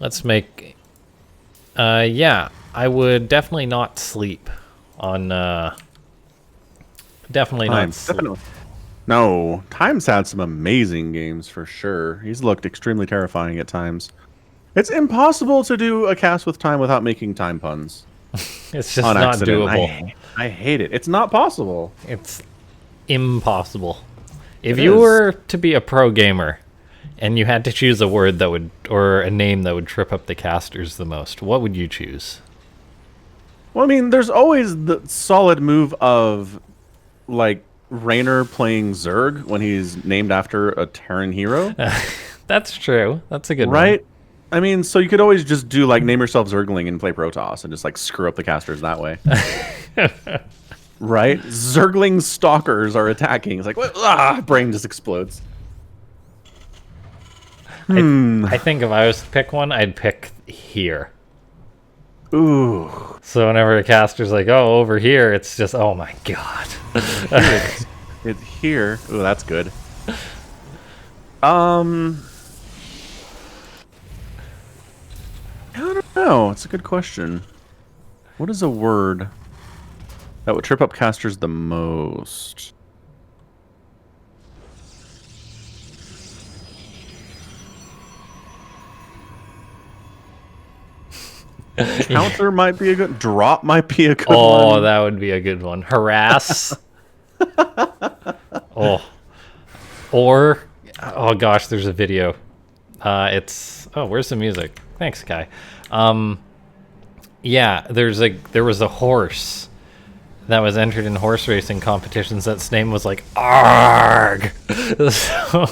Let's make... yeah, I would definitely not sleep on... definitely not sleep. Definitely. No, Time's had some amazing games for sure. He's looked extremely terrifying at times. It's impossible to do a cast with Time without making Time puns. It's just On not accident. doable. I hate it. It's not possible. It's impossible. If you were to be a pro gamer and you had to choose a word that would, or a name that would trip up the casters the most, what would you choose? Well, I mean, there's always the solid move of, like, Raynor playing Zerg when he's named after a Terran hero. That's true. That's a good one. Right? I mean, so you could always just do, like, name yourself Zergling and play Protoss and just, like, screw up the casters that way. Right? Zergling stalkers are attacking. It's like, what? Ah, brain just explodes. I think if I was to pick one, I'd pick here. Ooh. So whenever a caster's like, oh, over here, it's just, oh my god. It's here. Ooh, that's good. I don't know. It's a good question. What is a word that would trip up casters the most? Counter might be a good... Drop might be a good one. Oh, that would be a good one. Harass. Oh. Or, oh gosh, there's a video. It's, oh, where's the music? Thanks, Kai. Yeah, there was a horse that was entered in horse racing competitions that's name was like ARG. So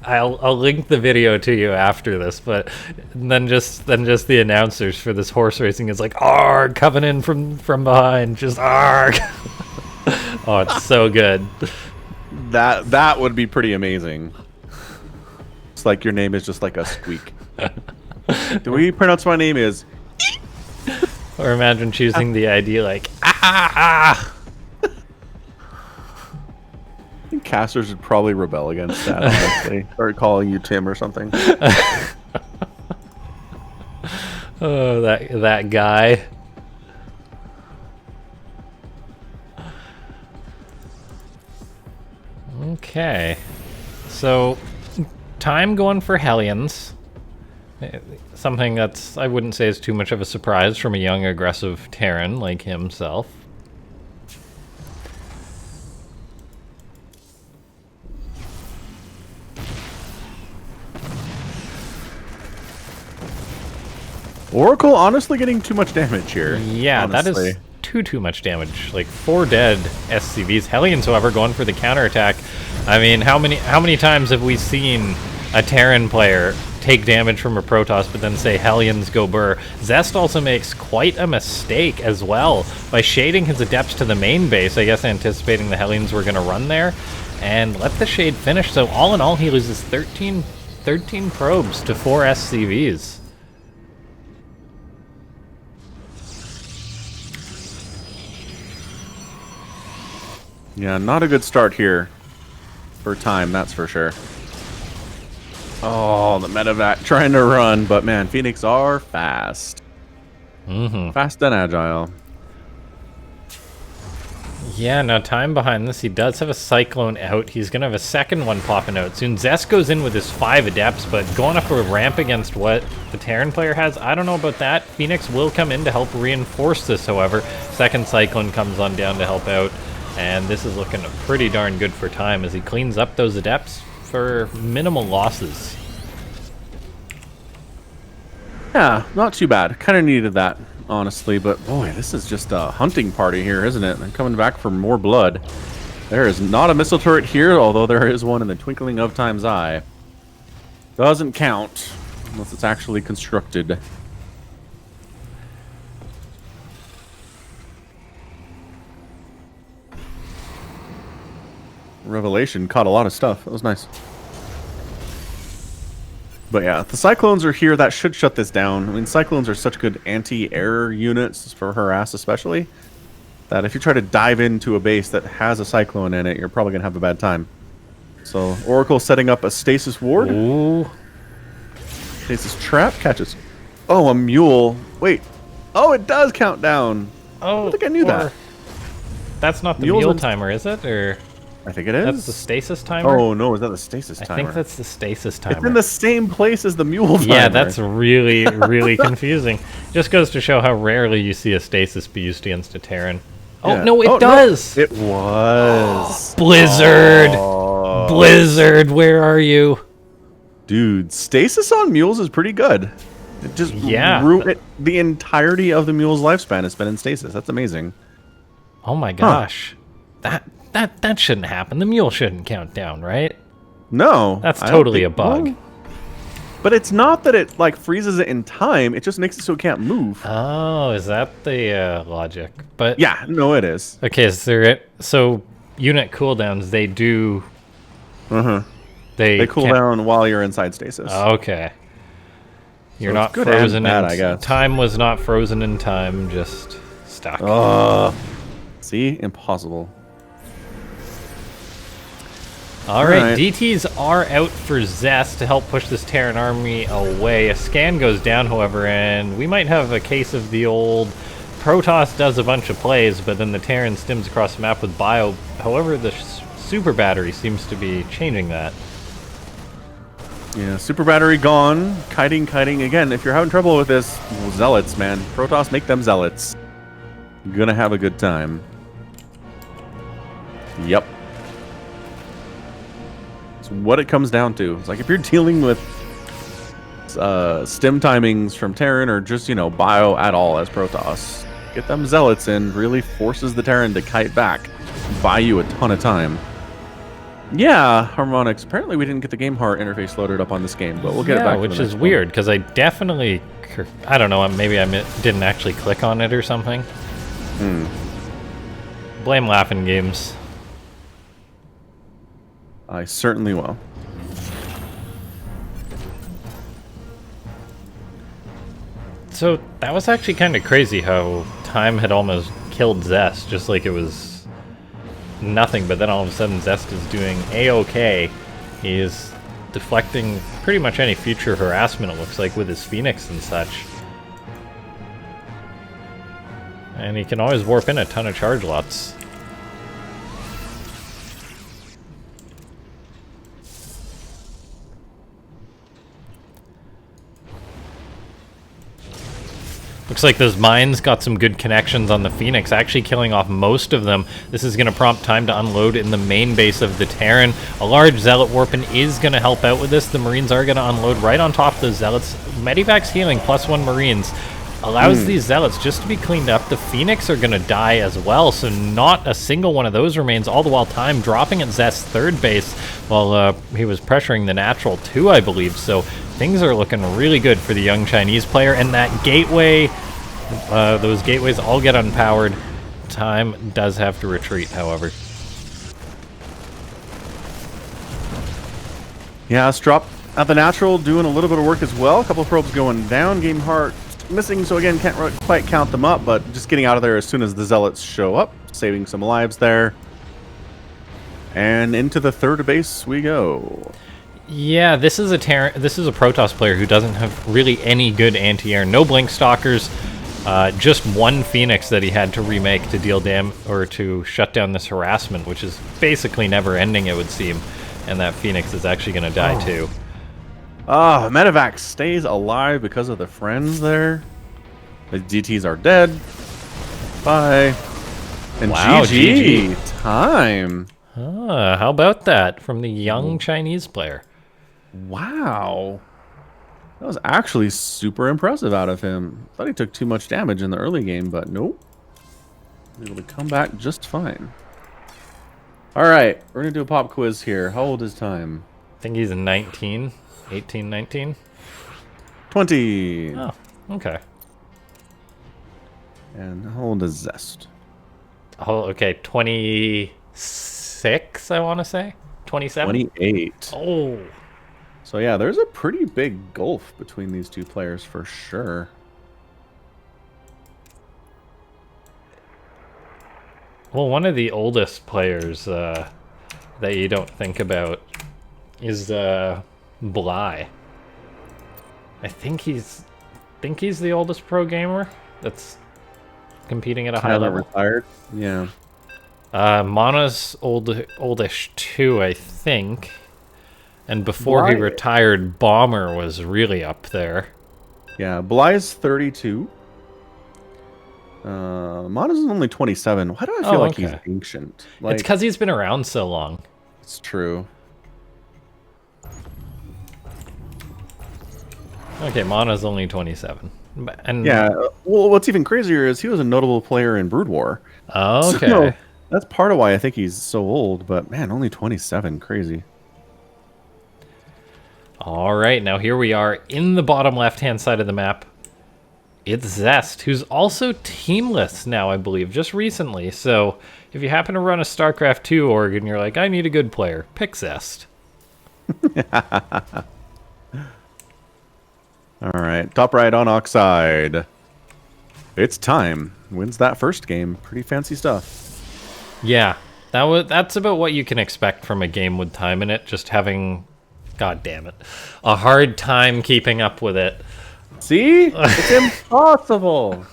I'll link the video to you after this, but then just the announcers for this horse racing is like ARG coming in from behind, just ARG. Oh, it's so good. That would be pretty amazing. It's like your name is just like a squeak. The way you pronounce my name is... Or imagine choosing the ID like, ah! I think casters would probably rebel against that, honestly. Or calling you Tim or something. Oh, that guy. Okay. So, Time going for Hellions. Something that's, I wouldn't say is too much of a surprise from a young, aggressive Terran like himself. Oracle honestly getting too much damage here. Yeah, honestly. that is too much damage. Like 4 dead SCVs. Hellions, however, going for the counterattack. I mean, how many times have we seen a Terran player take damage from a Protoss, but then say Hellions go burr? Zest also makes quite a mistake as well by shading his adepts to the main base, I guess anticipating the Hellions were going to run there, and let the shade finish. So all in all, he loses 13 probes to 4 SCVs. Yeah, not a good start here for Time, that's for sure. Oh, the medevac trying to run, but man, Phoenix are fast. Fast and agile. Yeah, now Time behind this, he does have a Cyclone out. He's going to have a second one popping out soon. Zest goes in with his 5 Adepts, but going up a ramp against what the Terran player has, I don't know about that. Phoenix will come in to help reinforce this, however. Second Cyclone comes on down to help out, and this is looking pretty darn good for Time as he cleans up those Adepts for minimal losses. Yeah, not too bad. Kind of needed that, honestly, but boy, this is just a hunting party here, isn't it? They're coming back for more blood. There is not a missile turret here, although there is one in the twinkling of Time's eye. Doesn't count unless it's actually constructed. Revelation caught a lot of stuff. That was nice. But yeah, the Cyclones are here. That should shut this down. I mean, Cyclones are such good anti-air units for harass especially, that if you try to dive into a base that has a Cyclone in it, you're probably going to have a bad time. So Oracle setting up a stasis ward. Ooh. Stasis trap catches. Oh, a mule. Wait. Oh, it does count down. Oh, I don't think I knew that. That's not the Mules mule and- timer, is it? Or I think it is. that's the stasis timer? Oh, no, is that the stasis timer? I think that's the stasis timer. It's in the same place as the mule timer. Yeah, that's really, really confusing. Just goes to show how rarely you see a stasis be used against a Terran. Oh, Yeah. no, it Oh, does! No, it was. Blizzard! Oh. Blizzard, where are you? Dude, stasis on mules is pretty good. It just the entirety of the mule's lifespan has been in stasis. That's amazing. Oh my gosh. That shouldn't happen. The mule shouldn't count down, right? No. That's I don't totally a think- bug. well, but it's not that it like freezes it in time. It just makes it so it can't move. Oh, is that the logic? But Yeah, no, it is. okay, so unit cooldowns, they do... They cool down while you're inside stasis. Okay. You're So not it's good frozen and bad, in I guess. time was not frozen in time, just stuck. See? Impossible. Alright, DTs are out for Zest to help push this Terran army away. A scan goes down, however, and we might have a case of the old Protoss does a bunch of plays, but then the Terran stims across the map with Bio. However, the super battery seems to be changing that. Yeah, super battery gone. Kiting. Again, if you're having trouble with this, zealots, man. Protoss, make them zealots. Gonna have a good time. Yep. It's what it comes down to. It's like if you're dealing with stim timings from Terran or just, bio at all as Protoss, get them zealots in, really forces the Terran to kite back, buy you a ton of time. Yeah, harmonics. Apparently we didn't get the game heart interface loaded up on this game, but we'll get it back. Which is weird, because I definitely... I don't know, maybe I didn't actually click on it or something. Blame LaughNgamez. I certainly will. So that was actually kind of crazy how time had almost killed Zest, just like it was nothing, but then all of a sudden Zest is doing A-OK. He is deflecting pretty much any future harassment, it looks like, with his Phoenix and such. And he can always warp in a ton of charge lots. Looks like those mines got some good connections on the Phoenix, actually killing off most of them. This is going to prompt time to unload in the main base of the Terran. A large Zealot Warpin is going to help out with this. The Marines are going to unload right on top of the Zealots. Medivac's healing, +1 Marines. Allows these Zealots just to be cleaned up. The Phoenix are going to die as well, so not a single one of those remains, all the while time dropping at Zest's third base while he was pressuring the natural too, I believe. So things are looking really good for the young Chinese player, and that gateway, those gateways all get unpowered. Time does have to retreat, however. Yeah, Strop at the natural doing a little bit of work as well. A couple of probes going down. Game heart missing, so again, can't quite count them up, but just getting out of there as soon as the Zealots show up, saving some lives there. And into the third base we go. Yeah, this is a Protoss player who doesn't have really any good anti-air. No Blink Stalkers, just one Phoenix that he had to remake to deal or to shut down this harassment, which is basically never ending, it would seem. And that Phoenix is actually going to die too. Medevac stays alive because of the friends there. The DTs are dead. Bye. And wow, GG. Time. How about that from the young Chinese player? Wow. That was actually super impressive out of him. Thought he took too much damage in the early game, but nope. Able to come back just fine. All right, we're going to do a pop quiz here. How old is Time? I think he's 19. 18, 19? 20. Oh, okay. And how old is Zest? Oh, okay, 26, I want to say? 27? 28. Oh. So yeah, there's a pretty big gulf between these two players for sure. Well, one of the oldest players that you don't think about is Bly. I think he's the oldest pro gamer that's competing at a high Haven't level. retired. Yeah. Mana's oldish too, I think. And before he Bly- retired, Bomber was really up there. Yeah, Bly's 32. Mana's only 27. Why do I feel like he's okay. ancient? It's Like, because he's been around so long. it's true. Okay, Mana's only 27. And Yeah. Well, what's even crazier is he was a notable player in Brood War. Okay. So that's part of why I think he's so old. But man, only 27. Crazy. All right, now here we are in the bottom left-hand side of the map. It's Zest, who's also teamless now, I believe, just recently. So if you happen to run a Starcraft 2 org and you're like, I need a good player, pick Zest. All right, top right on Oxide. It's time. Wins that first game. Pretty fancy stuff. Yeah, that's about what you can expect from a game with time in it, just having, god damn it, a hard time keeping up with it. See? It's impossible.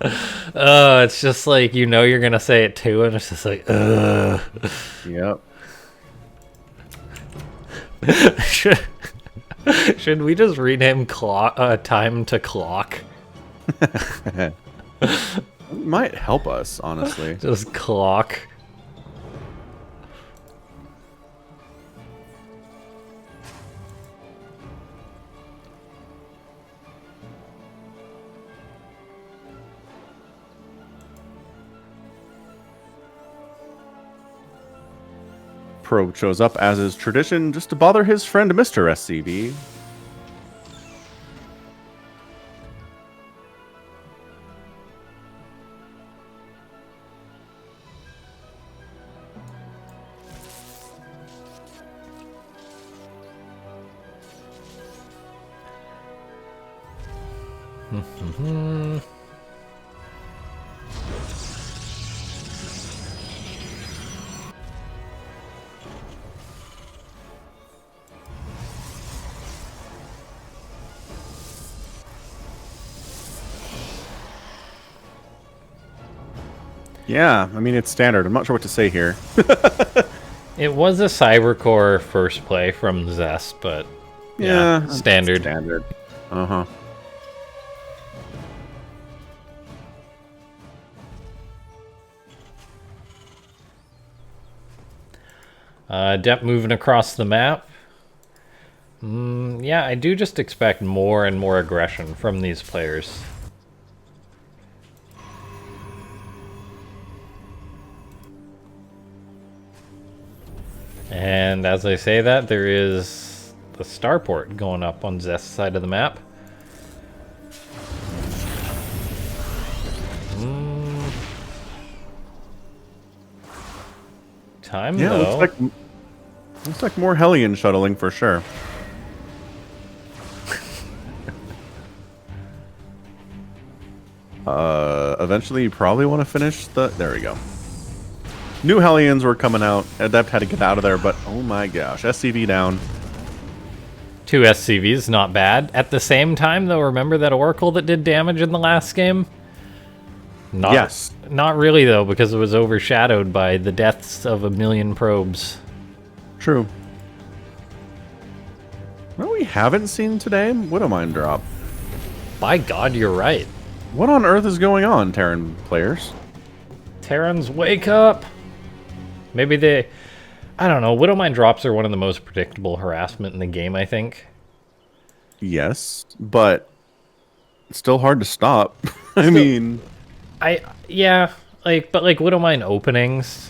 It's just like, you know you're gonna say it too, and it's just like, ugh. Yep. Should we just rename time to clock? It might help us, honestly. Just clock. Probe shows up as is tradition just to bother his friend Mr. SCV. Yeah, I mean, it's standard. I'm not sure what to say here. It was a Cybercore first play from Zest, but yeah, standard. Standard. Uh-huh. Depth moving across the map. Yeah, I do just expect more and more aggression from these players. And as I say that, there is the starport going up on Zest's side of the map. Time, Yeah, though. looks like more Hellion shuttling for sure. Eventually you probably want to finish the... There we go. New Hellions were coming out. Adept had to get out of there, but oh my gosh. SCV down. 2 SCVs, not bad. At the same time, though, remember that Oracle that did damage in the last game? Yes. Not really, though, because it was overshadowed by the deaths of a million probes. True. What we haven't seen today? Widowmine drop. By God, you're right. What on earth is going on, Terran players? Terrans, wake up! Maybe they... I don't know. Widowmine drops are one of the most predictable harassment in the game, I think. Yes, but it's still hard to stop. I mean... Yeah, but Widowmine openings,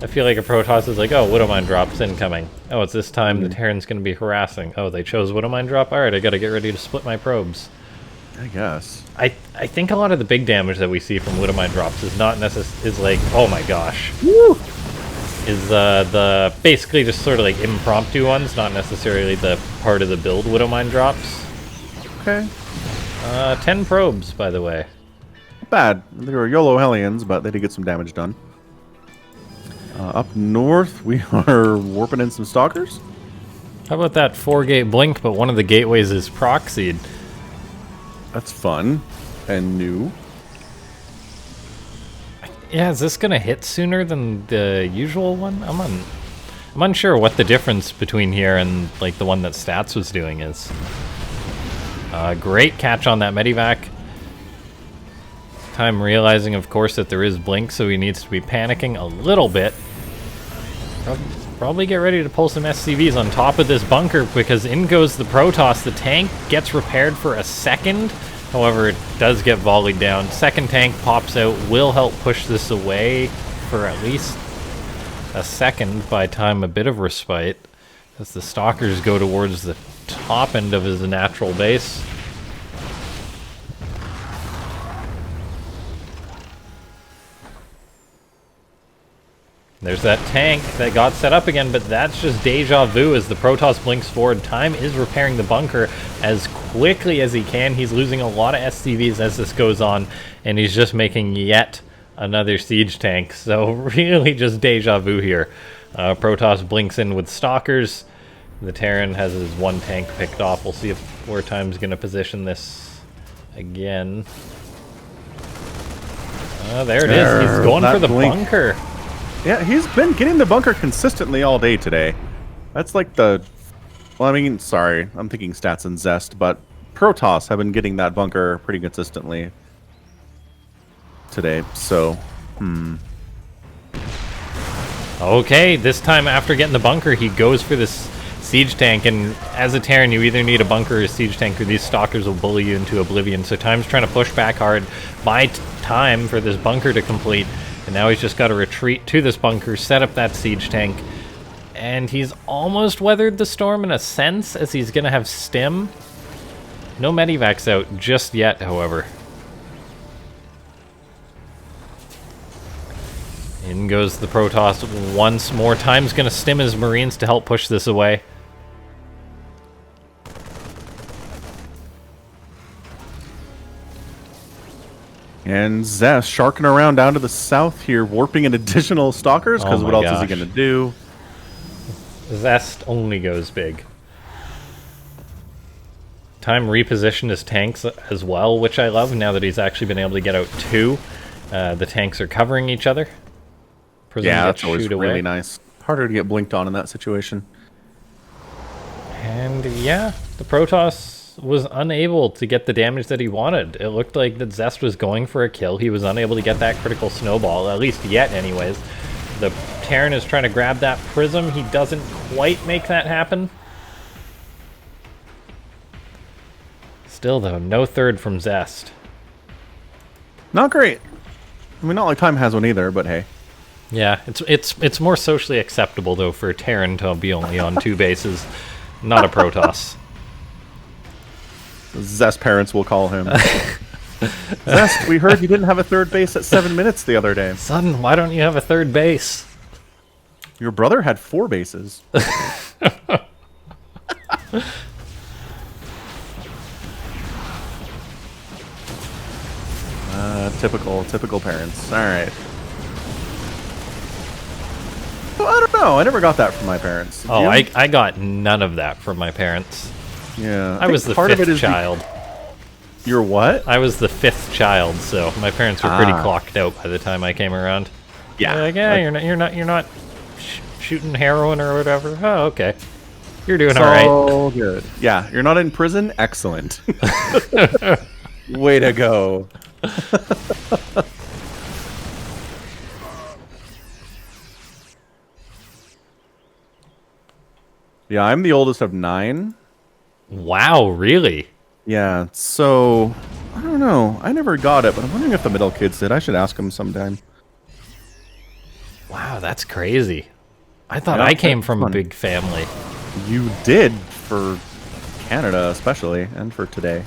I feel like a Protoss is like, oh, Widowmine drops incoming. Oh, it's this time the Terran's going to be harassing. Oh, they chose Widowmine drop? Alright, I got to get ready to split my probes. I guess. I think a lot of the big damage that we see from Widowmine drops is not is like, oh my gosh. Woo! Is the basically just sort of like impromptu ones, not necessarily the part of the build Widowmine drops. Okay. 10 probes, by the way. Not bad. They were YOLO Hellions, but they did get some damage done. Up north, we are warping in some Stalkers. How about that 4-gate blink, but one of the gateways is proxied? That's fun and new. Yeah, is this gonna hit sooner than the usual one? I'm unsure what the difference between here and like the one that Stats was doing is. Great catch on that Medivac. Time realizing, of course, that there is blink, so he needs to be panicking a little bit. Probably get ready to pull some SCVs on top of this bunker, because in goes the Protoss. The tank gets repaired for a second. However, it does get volleyed down. Second tank pops out, will help push this away for at least a second, by time a bit of respite, as the Stalkers go towards the top end of his natural base. There's that tank that got set up again, but that's just deja vu as the Protoss blinks forward. Time is repairing the bunker as quickly as he can. He's losing a lot of SCVs as this goes on, and he's just making yet another siege tank. So really just deja vu here. Protoss blinks in with Stalkers. The Terran has his one tank picked off. We'll see if where Time's going to position this again. There it is. He's going for the bunker. Yeah, he's been getting the bunker consistently all day today. That's like the... Well, I mean, sorry, I'm thinking Stats and Zest, but Protoss have been getting that bunker pretty consistently today, so... Okay, this time after getting the bunker, he goes for this siege tank, and as a Terran, you either need a bunker or a siege tank, or these Stalkers will bully you into oblivion. So Time's trying to push back hard, buy time for this bunker to complete. And now he's just got to retreat to this bunker, set up that siege tank, and he's almost weathered the storm in a sense, as he's going to have stim. No medivacs out just yet, however. In goes the Protoss once more. Time's going to stim his Marines to help push this away. And Zest sharking around down to the south here, warping in additional Stalkers, because what else is he going to do? Zest only goes big. Time repositioned his tanks as well, which I love, now that he's actually been able to get out two. The tanks are covering each other. Prism Yeah, that's always away. really nice. Harder to get blinked on in that situation. And yeah, the Protoss was unable to get the damage that he wanted. It looked like that Zest was going for a kill. He was unable to get that critical snowball, at least yet anyways. The Terran is trying to grab that Prism. He doesn't quite make that happen. Still though, no third from Zest. Not great. I mean, not like Time has one either, but hey. Yeah, it's more socially acceptable though for a Terran to be only on two bases, not a Protoss. Zest parents will call him. Zest, we heard you didn't have a third base at 7 minutes the other day. Son, why don't you have a third base? Your brother had 4 bases. Typical parents. All right. Well, I don't know. I never got that from my parents. Did Oh, you? I got none of that from my parents. Yeah. I was the fifth child. You're what? I was the fifth child, so my parents were pretty clocked out by the time I came around. Yeah. They're like, yeah, you're not shooting heroin or whatever. Oh, okay. You're doing all right. Oh, good. Yeah, you're not in prison. Excellent. Way to go. Yeah, I'm the oldest of 9. Wow, really? Yeah, so I don't know. I never got it, but I'm wondering if the middle kids did. I should ask them sometime. Wow, that's crazy. I thought I came from a big family. You did, for Canada especially, and for today.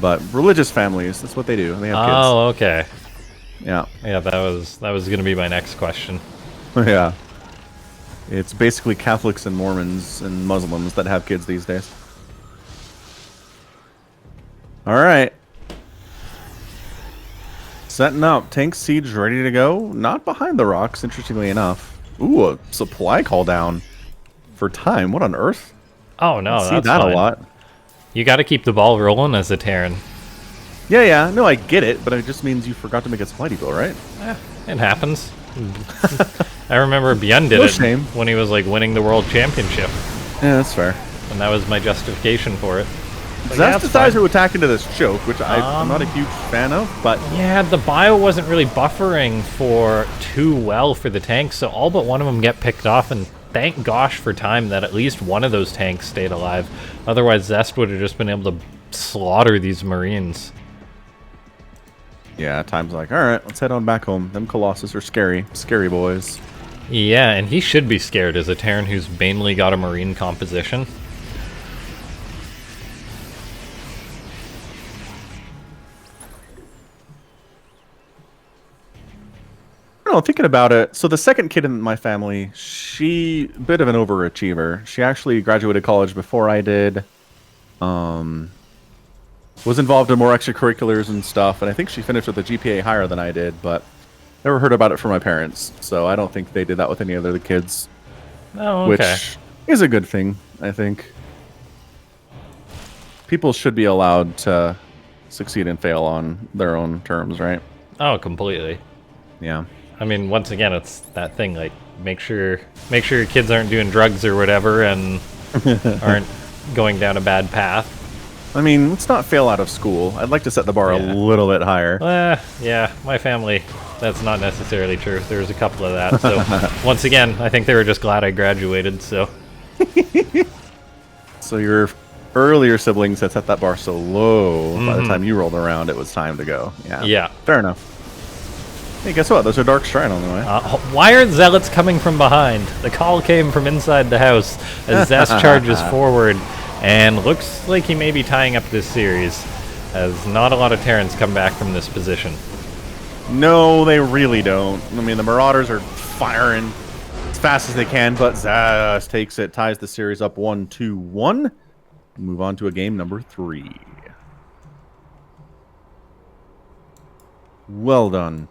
But religious families, that's what they do. They have kids. Oh, okay. Yeah. Yeah, that was going to be my next question. Yeah. It's basically Catholics and Mormons and Muslims that have kids these days. All right. Setting up. Tank siege ready to go. Not behind the rocks, interestingly enough. Ooh, a supply call down for Time. What on earth? Oh no, See that's that fine. a lot. You got to keep the ball rolling as a Terran. Yeah. No, I get it, but it just means you forgot to make its mighty bill, right? It happens. I remember Bjorn did No it shame. when he was like winning the world championship, Yeah, that's fair. and that was my justification for it. But Zest yeah, it's decides fine. to attack into this choke, which I'm not a huge fan of, but Yeah, the bio wasn't really buffering for too well for the tanks, so all but one of them get picked off, and thank gosh for time that at least one of those tanks stayed alive. Otherwise, Zest would have just been able to slaughter these Marines. yeah, time's like, all right, let's head on back home. Them Colossus are scary. Scary boys. Yeah, and he should be scared as a Terran who's mainly got a Marine composition. I don't know, thinking about it, so the second kid in my family, she, bit of an overachiever. She actually graduated college before I did. Was involved in more extracurriculars and stuff, and I think she finished with a GPA higher than I did, but never heard about it from my parents, so I don't think they did that with any other kids. Oh, okay. Which is a good thing, I think. People should be allowed to succeed and fail on their own terms, right? Oh, completely. Yeah. I mean, once again, it's that thing, like, make sure your kids aren't doing drugs or whatever and aren't going down a bad path. I mean, let's not fail out of school. I'd like to set the bar a little bit higher. Yeah, my family, that's not necessarily true. There's a couple of that, so once again, I think they were just glad I graduated, so. So your earlier siblings had set that bar so low, by the time you rolled around, it was time to go. Yeah. Yeah. Fair enough. Hey, guess what? There's a Dark Shrine on the way. Why are Zealots coming from behind? The call came from inside the house as Zest charges forward, and looks like he may be tying up this series, as not a lot of Terrans come back from this position. No, they really don't. I mean, the Marauders are firing as fast as they can, but Zest takes it, ties the series up 1-2-1. Move on to a game number 3. Well done.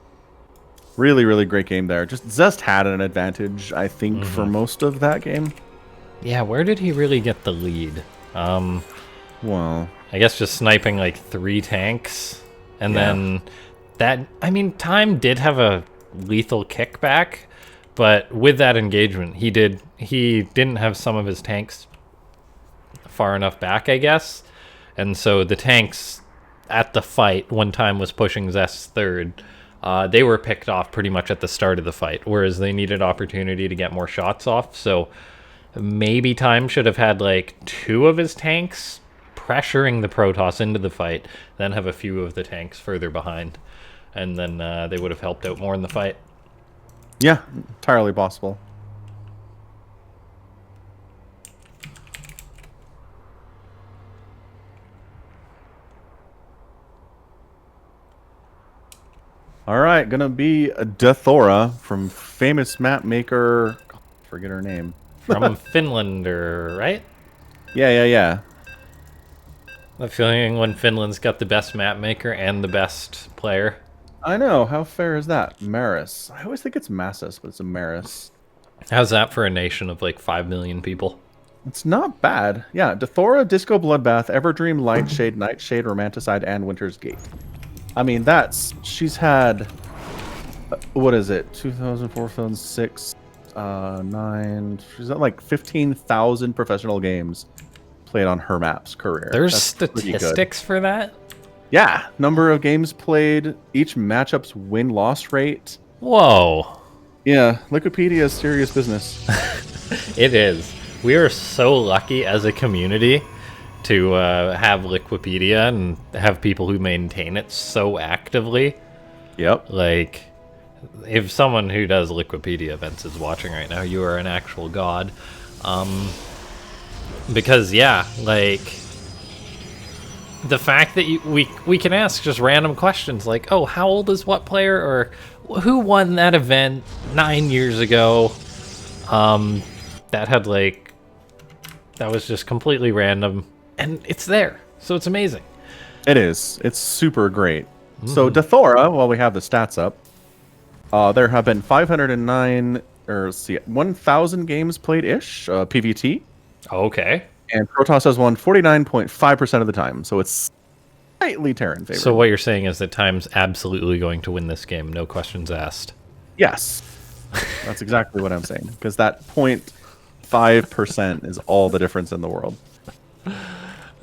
Really, really great game there. Just Zest had an advantage, I think, for most of that game. Yeah, where did he really get the lead? Well, I guess just sniping like 3 tanks, and then that, I mean, Time did have a lethal kickback, but with that engagement, he didn't have some of his tanks far enough back, I guess, and so the tanks at the fight, when Time was pushing Zest's third, they were picked off pretty much at the start of the fight, whereas they needed opportunity to get more shots off, so maybe Time should have had like 2 of his tanks pressuring the Protoss into the fight, then have a few of the tanks further behind, and then they would have helped out more in the fight. yeah, entirely possible. All right, gonna be Dathora from famous map maker. God, I forget her name. From Finland, right? Yeah. I'm feeling when Finland's got the best map maker and the best player. I know. How fair is that? Maris. I always think it's Massus, but it's a Maris. How's that for a nation of like 5 million people? It's not bad. Yeah, Dathora, Disco Bloodbath, Everdream, Lightshade, Nightshade, Romanticide, and Winter's Gate. I mean, she's had, what is it, 2004, 2006, 9, she's at like 15,000 professional games played on her map's career. There's That's statistics for that? Yeah, number of games played, each matchup's win-loss rate. Whoa. Yeah, Wikipedia is serious business. It is. We are so lucky as a community to have Liquipedia and have people who maintain it so actively. Yep. Like, if someone who does Liquipedia events is watching right now, you are an actual god. Because, yeah, like, the fact that we can ask just random questions like, oh, how old is what player? Or who won that event 9 years ago? That had, like, that was just completely random. And it's there, so it's amazing. It is. It's super great. So Dathora, while we have the stats up, there have been 509, or let's see, 1,000 games played-ish, PvT. Okay. And Protoss has won 49.5% of the time, so it's slightly Terran favored. So what you're saying is that Time's absolutely going to win this game, no questions asked. Yes. That's exactly what I'm saying. Because that 0.5% is all the difference in the world.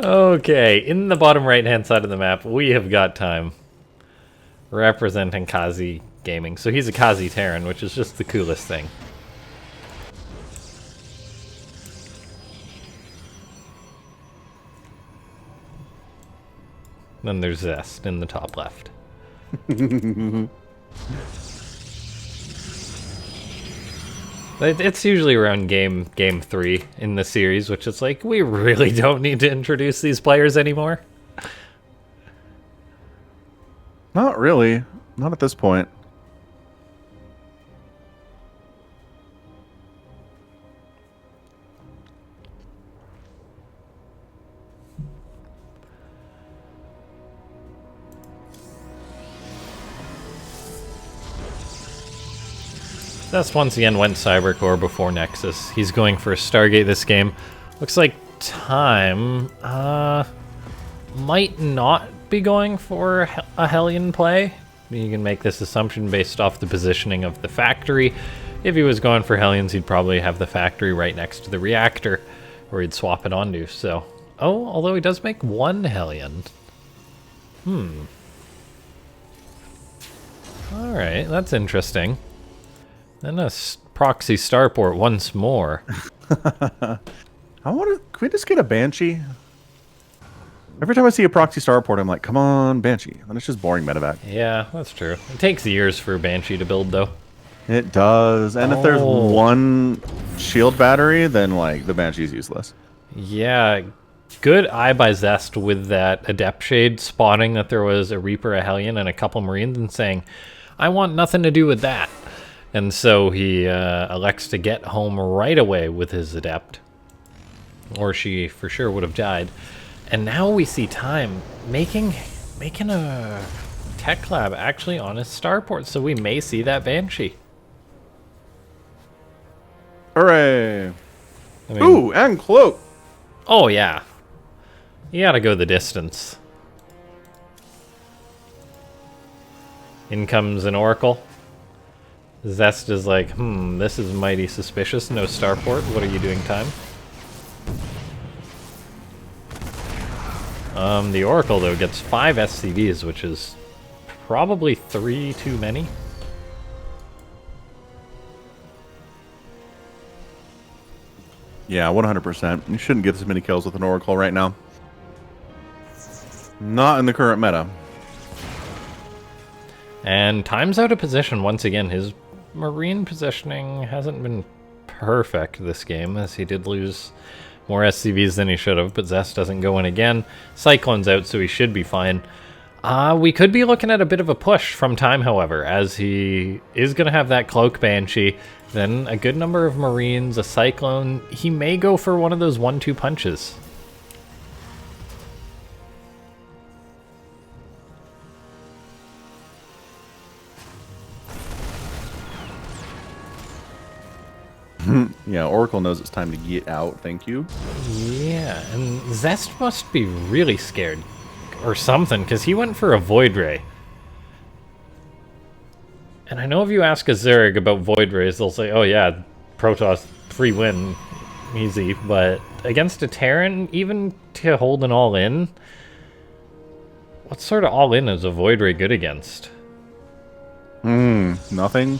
Okay, in the bottom right-hand side of the map, we have got Time representing Kazi Gaming. So he's a Kazi Terran, which is just the coolest thing. Then there's Zest in the top left. It's usually around game 3 in the series, which is like, we really don't need to introduce these players anymore. Not really. Not at this point. Zest once again went Cybercore before Nexus. He's going for a Stargate this game. Looks like Time might not be going for a Hellion play. You can make this assumption based off the positioning of the factory. If he was going for Hellions, he'd probably have the factory right next to the reactor, where he'd swap it onto. So, oh, although he does make one Hellion. Alright, that's interesting. Then a proxy starport once more. I want to... Can we just get a Banshee? Every time I see a proxy starport, I'm like, come on, Banshee. And it's just boring medevac. Yeah, that's true. It takes years for Banshee to build, though. It does. And if there's one shield battery, then, like, the Banshee's useless. Yeah, good eye by Zest with that Adept Shade, spotting that there was a Reaper, a Hellion, and a couple Marines, and saying, I want nothing to do with that. And so he elects to get home right away with his Adept. Or she for sure would have died. And now we see Time making a tech lab actually on his starport. So we may see that Banshee. Hooray! I mean, Ooh, and cloak! Oh yeah. You gotta go the distance. In comes an Oracle. Zest is like, this is mighty suspicious. No starport. What are you doing, Time? The Oracle, though, gets 5 SCVs, which is probably 3 too many. Yeah, 100%. You shouldn't get this many kills with an Oracle right now. Not in the current meta. And Time's out of position once again. His Marine positioning hasn't been perfect this game, as he did lose more SCVs than he should have, but Zest doesn't go in again. Cyclone's out, so he should be fine. We could be looking at a bit of a push from Time, however, as he is going to have that Cloak Banshee, then a good number of Marines, a Cyclone. He may go for one of those 1-2 punches. Yeah, Oracle knows it's time to get out, thank you. Yeah, and Zest must be really scared. Or something, because he went for a Void Ray. And I know if you ask a Zerg about Void Rays, they'll say, oh yeah, Protoss, free win, easy. But against a Terran, even to hold an all-in, what sort of all-in is a Void Ray good against? Nothing.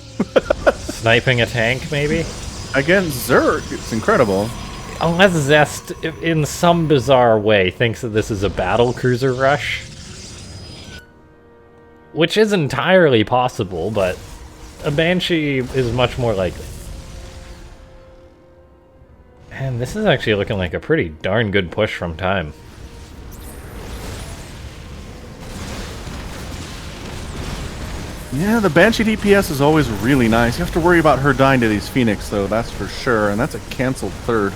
Sniping a tank, maybe? Against Zerg, it's incredible. Unless Zest, in some bizarre way, thinks that this is a battle cruiser rush. Which is entirely possible, but a Banshee is much more likely. And this is actually looking like a pretty darn good push from Time. Yeah, the Banshee DPS is always really nice. You have to worry about her dying to these Phoenix, though, that's for sure. And that's a canceled third.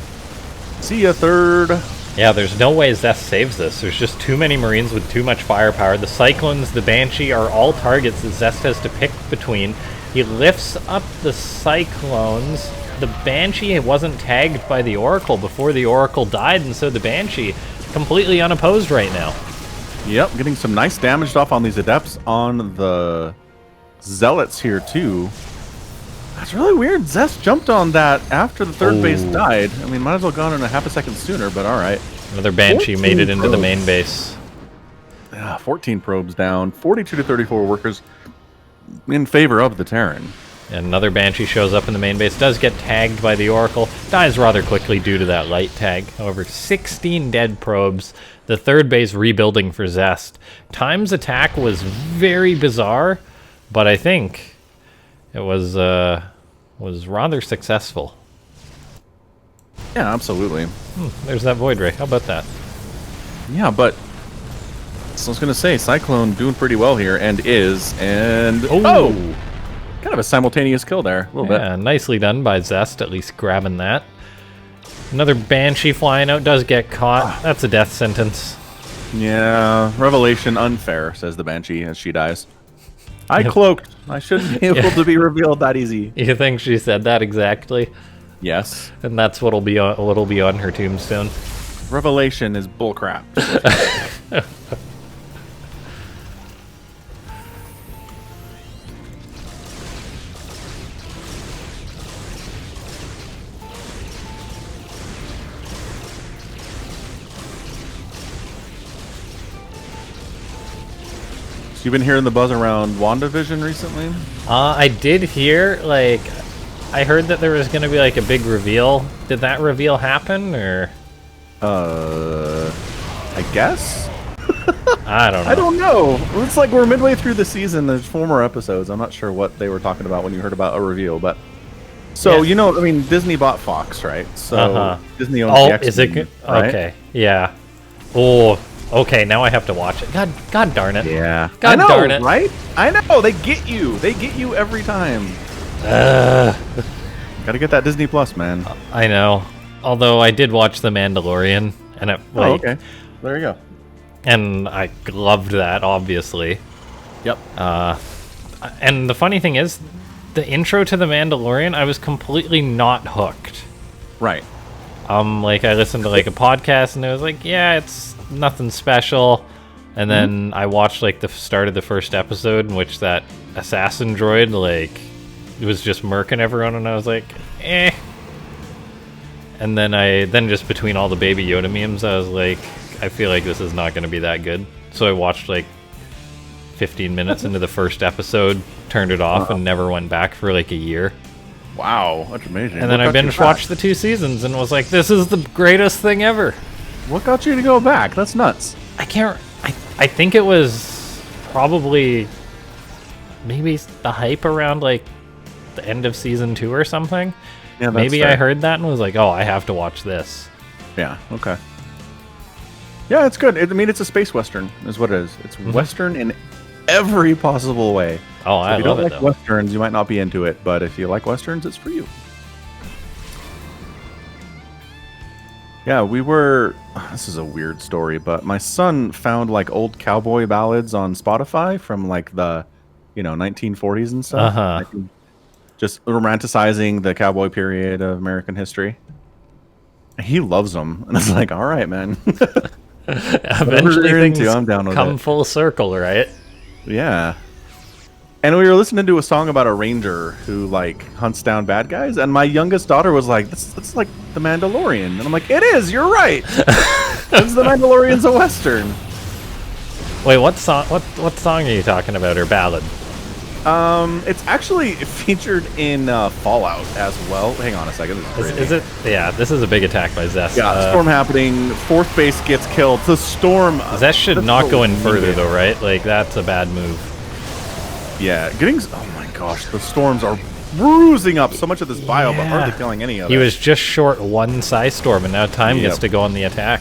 See ya, third. Yeah, there's no way Zest saves this. There's just too many Marines with too much firepower. The Cyclones, the Banshee are all targets that Zest has to pick between. He lifts up the Cyclones. the Banshee wasn't tagged by the Oracle before the Oracle died, and so the Banshee completely unopposed right now. Yep, getting some nice damage off on these Adepts on the Zealots here, too. That's really weird. Zest jumped on that after the third base died. I mean, might as well gone in a half a second sooner, but all right. Another Banshee made it into the main base. Yeah, 14 probes down, 42 to 34 workers in favor of the Terran. And another Banshee shows up in the main base, does get tagged by the Oracle, dies rather quickly due to that light tag. However, 16 dead probes, the third base rebuilding for Zest. Time's attack was very bizarre, but I think it was rather successful. Yeah, absolutely. There's that Void Ray. How about that? Yeah, but so I was going to say, Cyclone doing pretty well here, and kind of a simultaneous kill there, a little bit. Yeah, nicely done by Zest, at least grabbing that. Another Banshee flying out, does get caught. That's a death sentence. Yeah, revelation unfair, says the Banshee as she dies. I cloaked. I shouldn't be able to be revealed that easy. You think she said that exactly? Yes. And that's what'll be on her tombstone. Revelation is bullcrap. So you've been hearing the buzz around WandaVision recently? I did hear, like, I heard that there was going to be, like, a big reveal. Did that reveal happen, or? I guess? I don't know. I don't know. It's like we're midway through the season. There's 4 more episodes. I'm not sure what they were talking about when you heard about a reveal, but... So, you know, I mean, Disney bought Fox, right? So, Disney owns the X-Men, is it good? Right? Okay, yeah. Oh, okay, now I have to watch it. God darn it. Yeah. God darn it. Right? I know, they get you. They get you every time. Gotta get that Disney Plus, man. I know. Although I did watch The Mandalorian, and it, like, okay. There you go. And I loved that, obviously. Yep. And the funny thing is, the intro to The Mandalorian, I was completely not hooked. Right. Like, I listened to, like, a podcast, and it was like, yeah, it's nothing special. And then I watched, like, the start of the first episode in which that assassin droid, like, it was just murking everyone, and I was like, eh. And then just between all the Baby Yoda memes, I was like, I feel like this is not going to be that good. So I watched, like, 15 minutes into the first episode, turned it off, and never went back for, like, a year. Wow, that's amazing. And then I binge watched the 2 seasons and was like, this is the greatest thing ever. What got you to go back? That's nuts. I think it was probably maybe the hype around, like, the end of season 2 or something. Yeah, maybe I heard that and was like, oh, I have to watch this. Yeah, okay. Yeah, it's good. I mean, it's a space western, is what it is. It's western in every possible way. Oh, so I love it, if you don't like though. westerns, you might not be into it, but if you like westerns, it's for you. Yeah, this is a weird story, but my son found, like, old cowboy ballads on Spotify from, like, the, 1940s and stuff. Like, just romanticizing the cowboy period of American history. He loves them, and it's like, all right, man. Eventually things I'm down with come it. full circle, right? Yeah. And we were listening to a song about a ranger who, like, hunts down bad guys, and my youngest daughter was like, that's like The Mandalorian. And I'm like, it is, you're right. It's The Mandalorian's a western. Wait, what song are you talking about, or ballad? It's actually featured in Fallout as well. Hang on a second. Is it? Yeah, this is a big attack by Zest. Yeah, storm happening. 4th base gets killed. The storm. Zest should not go in further, though, right? Like, that's a bad move. Yeah, oh my gosh, the storms are bruising up so much of this bio, but hardly killing any of it. He was just short 1 Psy Storm, and now Time gets to go on the attack.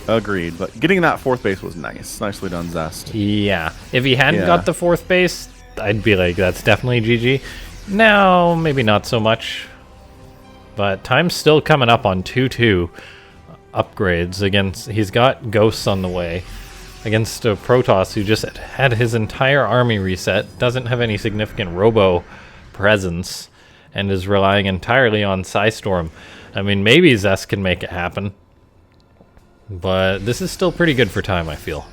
Agreed, but getting that 4th base was nice. Nicely done, Zest. Yeah. If he hadn't got the 4th base, I'd be like, that's definitely GG. Now, maybe not so much. But Time's still coming up on 2-2 upgrades against... He's got Ghosts on the way against a Protoss who just had his entire army reset, doesn't have any significant Robo presence, and is relying entirely on Psystorm. I mean, maybe Zest can make it happen, but this is still pretty good for time, I feel.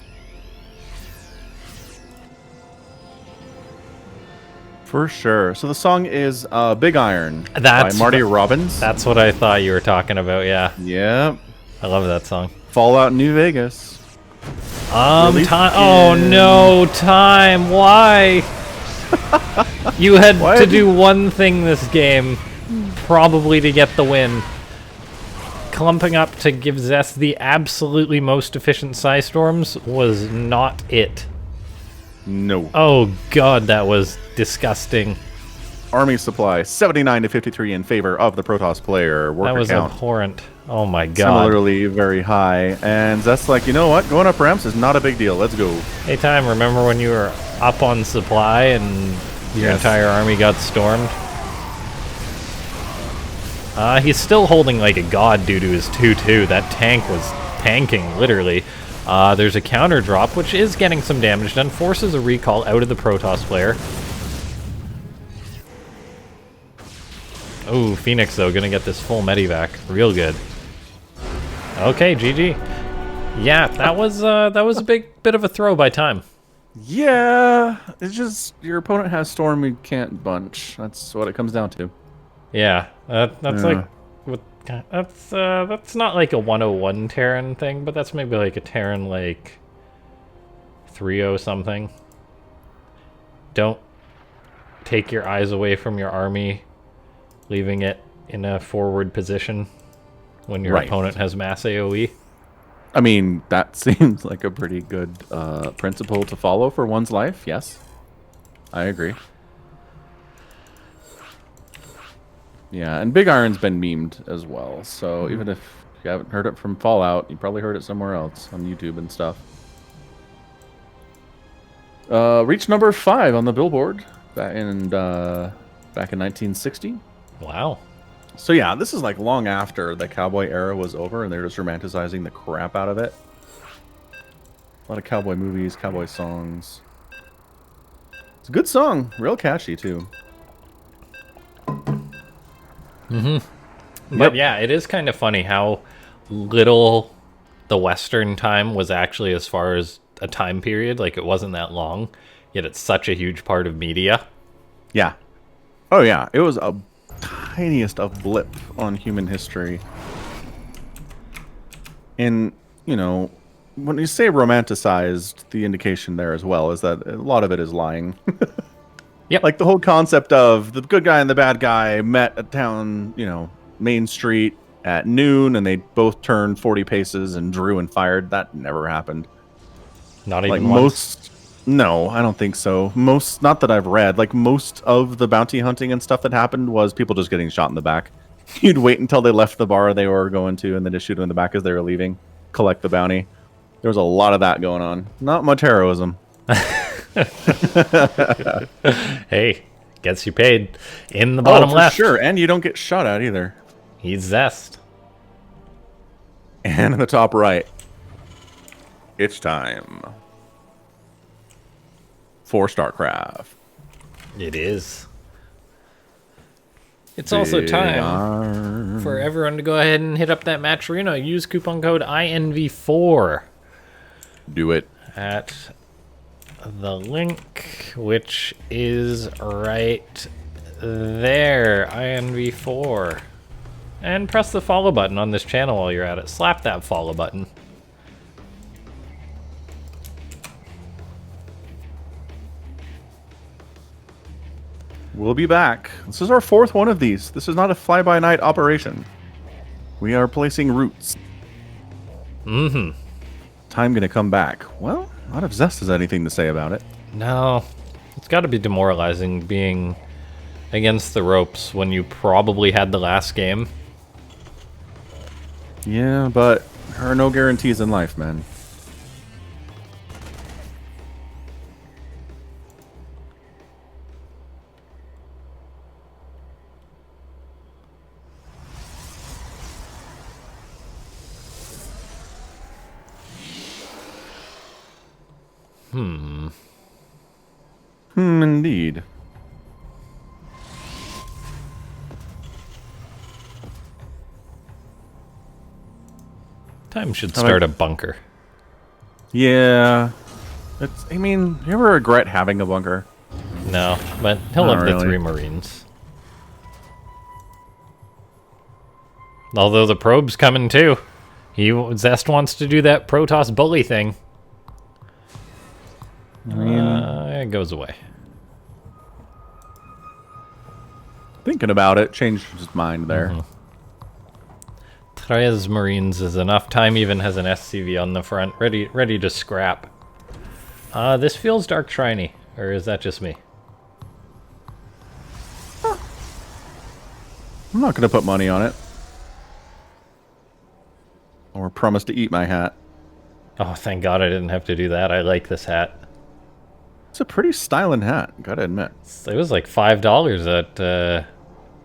For sure. So the song is Big Iron That's by Marty Robbins. That's what I thought you were talking about, yeah. Yep. I love that song. Fallout New Vegas. Time. Oh no, time. Why? You had to do one thing this game, probably to get the win. Clumping up to give Zest the absolutely most efficient Psystorms was not it. No. Oh god, that was disgusting. Army supply 79 to 53 in favor of the Protoss player. Worker That was count abhorrent. Oh my god. similarly very high. And Zest's like, you know what? Going up ramps is not a big deal. Let's go. Hey, Time, remember when you were up on supply and your entire army got stormed? He's still holding like a god due to his 2-2. That tank was tanking, literally. There's a counter drop, which is getting some damage done. Forces a recall out of the Protoss player. Oh, Phoenix, though, gonna get this full medivac. Real good. Okay, GG. Yeah, that was a bit of a throw by Time. Yeah, it's just your opponent has Storm, you can't bunch. That's what it comes down to. Yeah, that's like, that's not like a 101 Terran thing, but that's maybe like a Terran like 3-0 something. Don't take your eyes away from your army, leaving it in a forward position when your opponent has mass AoE. I mean, that seems like a pretty good principle to follow for one's life. Yes, I agree. Yeah, and Big Iron's been memed as well, so even if you haven't heard it from Fallout, you probably heard it somewhere else on YouTube and stuff. Reached number 5 on the Billboard back in 1960. Wow. So yeah, this is like long after the cowboy era was over, and they're just romanticizing the crap out of it. A lot of cowboy movies, cowboy songs. It's a good song, real catchy too. But yeah, it is kind of funny how little the Western time was actually as far as a time period. Like, it wasn't that long, yet it's such a huge part of media. Yeah. Oh yeah, it was a tiniest of blip on human history. And, you know, when you say romanticized, the indication there as well is that a lot of it is lying. Yep. Like the whole concept of the good guy and the bad guy met at town, you know, Main Street at noon, and they both turned 40 paces and drew and fired. That never happened. Not even like once. No, I don't think so. Most, not that I've read, like most of the bounty hunting and stuff that happened was people just getting shot in the back. You'd wait until they left the bar they were going to, and then just shoot them in the back as they were leaving, collect the bounty. There was a lot of that going on. Not much heroism. Hey, gets you paid in the bottom left. Sure, and you don't get shot at either. He's Zest. And in the top right, it's time for Starcraft. It is. It's also time for everyone to go ahead and hit up that match arena. Use coupon code INV4. Do it. At the link, which is right there, INV4. And press the follow button on this channel while you're at it. Slap that follow button. We'll be back. This is our 4th one of these. This is not a fly-by-night operation. We are placing routes. Mm-hmm. Time gonna come back. Well, not if Zest has anything to say about it. No. It's got to be demoralizing being against the ropes when you probably had the last game. Yeah, but there are no guarantees in life, man. Indeed. Time should start a bunker. Yeah. I mean, you ever regret having a bunker? No, but he'll Not have really. the 3 Marines. Although the probe's coming too. Zest wants to do that Protoss bully thing. I mean, It goes away. thinking about it, changed his mind there. Tres Marines is enough. Time even has an SCV on the front, ready to scrap. This feels dark shiny, or is that just me? I'm not going to put money on it. Or promise to eat my hat. Oh, thank God I didn't have to do that. I like this hat. It's a pretty styling hat, gotta admit. It was like $5 at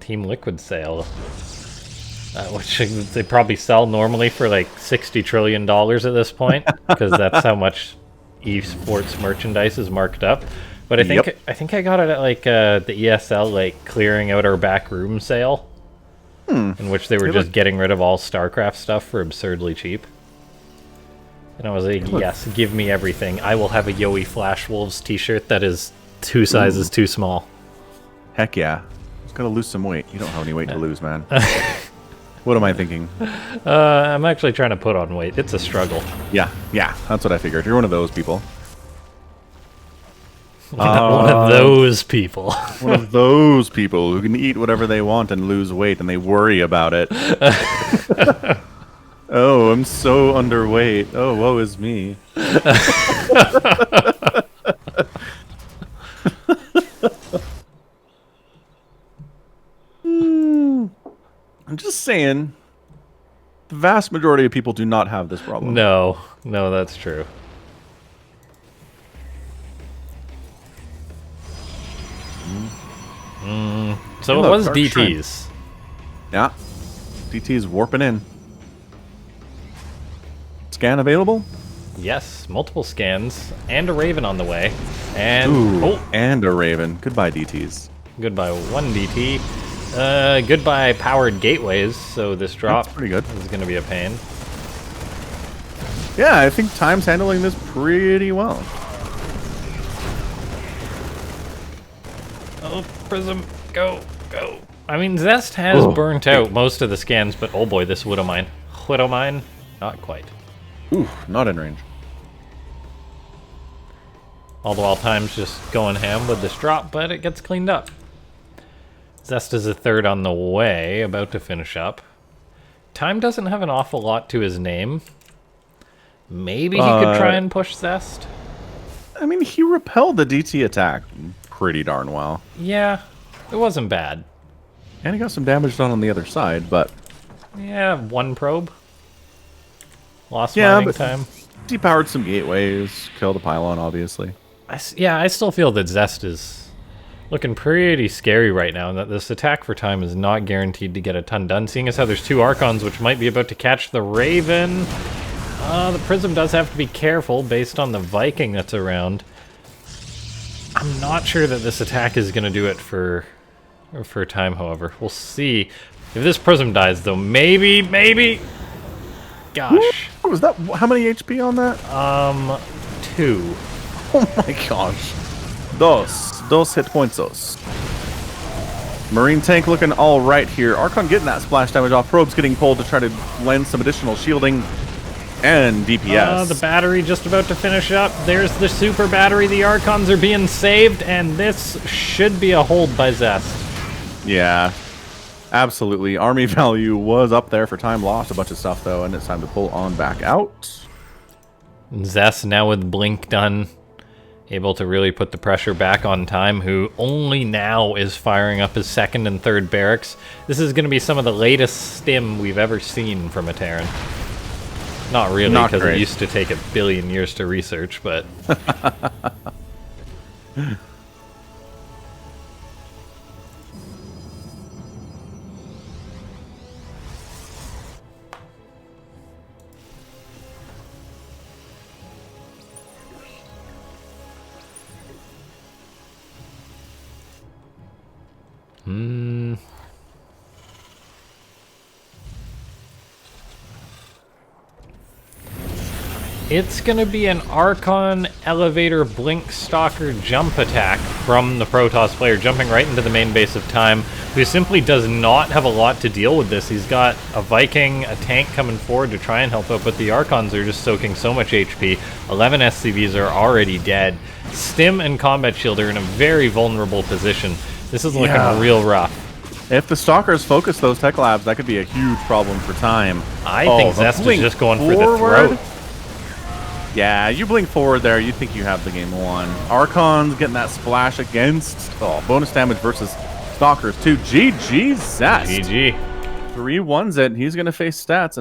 Team Liquid sale. Which they probably sell normally for like $60 trillion at this point, because that's how much esports merchandise is marked up. But I think I got it at like the ESL like clearing out our back room sale, in which they were just getting rid of all Starcraft stuff for absurdly cheap. And I was like, yes, give me everything. I will have a Yowie Flash Wolves t-shirt that is 2 sizes too small. Heck yeah. Just gotta lose some weight. You don't have any weight to lose, man. What am I thinking? I'm actually trying to put on weight. It's a struggle. Yeah, that's what I figured. You're one of those people. One of those people. One of those people who can eat whatever they want and lose weight, and they worry about it. Oh, I'm so underweight. Oh, woe is me. I'm just saying, the vast majority of people do not have this problem. No, that's true. So it was DTs. Yeah. DT's warping in. Scan available? Yes, multiple scans, and a Raven on the way. And Ooh, and a Raven. Goodbye, DTs. Goodbye 1 DT. Goodbye powered gateways, so this drop That's pretty good. is going to be a pain. Yeah, I think Time's handling this pretty well. Oh, Prism, go. I mean, Zest has burnt out most of the scans, but oh boy, this Widow Mine. Not quite. Ooh, not in range. All the while Time's just going ham with this drop, but it gets cleaned up. Zest is a 3rd on the way, about to finish up. Time doesn't have an awful lot to his name. Maybe he could try and push Zest. I mean, he repelled the DT attack pretty darn well. Yeah, it wasn't bad. And he got some damage done on the other side, but... Yeah, 1 probe. Lost mining time. Depowered some gateways, killed a pylon, obviously. I still feel that Zest is looking pretty scary right now, and that this attack for Time is not guaranteed to get a ton done, seeing as how there's 2 Archons, which might be about to catch the Raven. The Prism does have to be careful based on the Viking that's around. I'm not sure that this attack is going to do it for Time, however. We'll see. If this Prism dies, though, maybe... Gosh. What was that? How many HP on that? 2. Oh my gosh. Dos hit points. Marine tank looking all right here. Archon getting that splash damage off. Probe's getting pulled to try to lend some additional shielding and DPS. The battery just about to finish up. There's the super battery. The Archons are being saved, and this should be a hold by Zest. Yeah, absolutely. Army value was up there for Time. Lost a bunch of stuff, though, and it's time to pull on back out. Zest now with Blink done, able to really put the pressure back on Time, who only now is firing up his 2nd and 3rd barracks. This is going to be some of the latest stim we've ever seen from a Terran. Not really, because it used to take 1 billion years to research, but... It's going to be an Archon Elevator Blink Stalker jump attack from the Protoss player, jumping right into the main base of Time, who simply does not have a lot to deal with this. He's got a Viking, a tank coming forward to try and help out, but the Archons are just soaking so much HP. 11 SCVs are already dead. Stim and Combat Shield are in a very vulnerable position. This is looking real rough. If the Stalkers focus those tech labs, that could be a huge problem for Time. I think Zest is just going for the throat. Yeah, you blink forward there, you think you have the game won. Archon's getting that splash against bonus damage versus Stalkers too. GG Zest. GG. 3-1s it. He's going to face stats in a